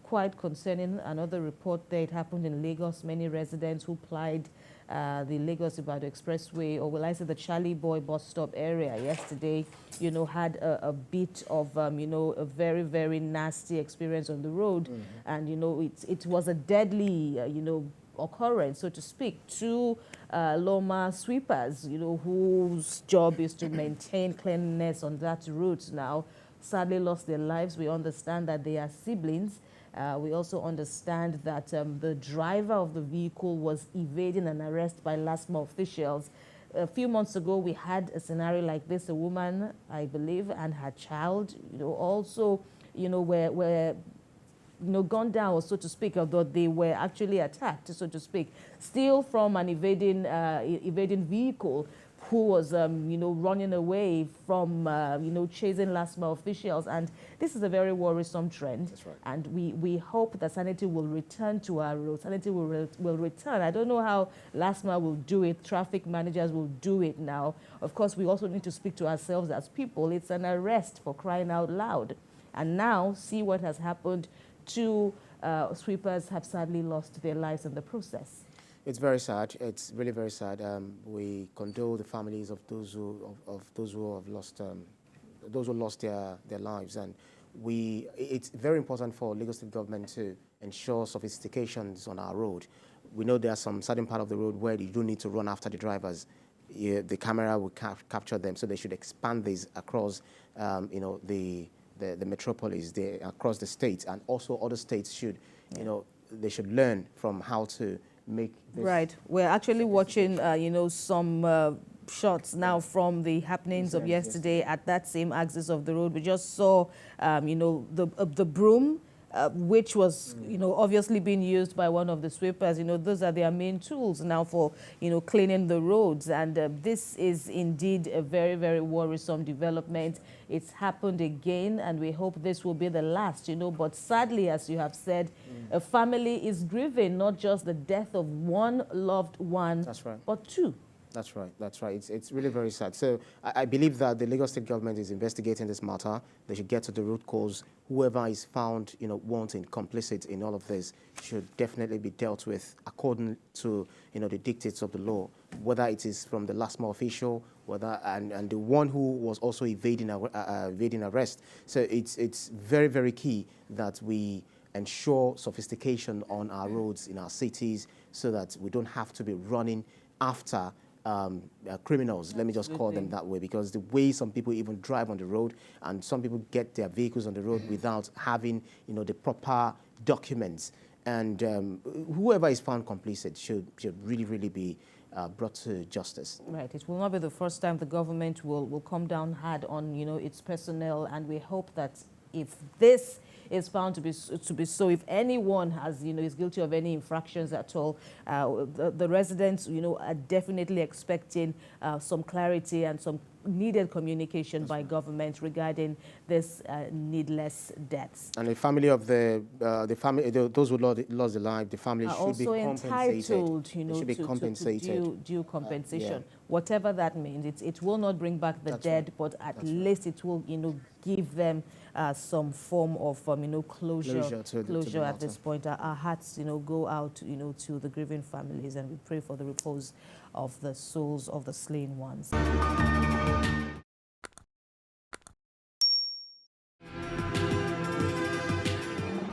Quite concerning. Another report there, it happened in Lagos. Many residents who plied the Lagos-Ibadan Expressway, or will I say the Charlie Boy bus stop area yesterday, had a bit of, a very, very nasty experience on the road. And, it was a deadly, occurrence, so to speak. Two LASTMA sweepers, whose job is to maintain cleanliness on that route now, sadly lost their lives. We understand that they are siblings. We also understand that the driver of the vehicle was evading an arrest by LASTMA officials. A few months ago, we had a scenario like this. A woman, I believe, and her child, also, were gone down, so to speak, although they were actually attacked, so to speak, still from an evading vehicle who was, running away from, chasing LASTMA officials. And this is a very worrisome trend. That's right. And we hope that sanity will return to our roads. Sanity will return. I don't know how LASTMA will do it. Traffic managers will do it now. Of course, we also need to speak to ourselves as people. It's an arrest, for crying out loud. And now, see what has happened. Two sweepers have sadly lost their lives in the process. It's very sad. It's really very sad. We condole the families of those who have lost their lives, and it's very important for Lagos State government to ensure sophistications on our road. We know there are some certain part of the road where you don't need to run after the drivers. The camera will capture them, so they should expand this across, the metropolis, across the states, and also other states should, they should learn from how to make this. Right. We're actually watching, some shots now from the happenings of yesterday at that same axis of the road. We just saw, the broom, which was, obviously being used by one of the sweepers. Those are their main tools now for, cleaning the roads. And this is indeed a very, very worrisome development. It's happened again, and we hope this will be the last, But sadly, as you have said, a family is grieving not just the death of one loved one, That's right. but two. That's right. That's right. It's really very sad. So I believe that the Lagos State government is investigating this matter. They should get to the root cause. Whoever is found, wanting, complicit in all of this should definitely be dealt with according to, the dictates of the law, whether it is from the LASTMA official, and the one who was also evading arrest. So it's very, very key that we ensure sophistication on our roads in our cities so that we don't have to be running after criminals, let me just call them that way, because the way some people even drive on the road, and some people get their vehicles on the road without having, the proper documents. And whoever is found complicit should really, really be brought to justice. Right. It will not be the first time the government will come down hard on, its personnel, and we hope that if this is found to be so, if anyone has, is guilty of any infractions at all, the residents, are definitely expecting some clarity and some needed communication by government regarding this needless deaths. And the family of those who lost their life, the family should be compensated. Entitled, should be compensated. Due compensation, whatever that means. It will not bring back the dead, but at least it will, give them some form of, closure at this point. Our hearts, go out, to the grieving families, and we pray for the repose of the souls of the slain ones.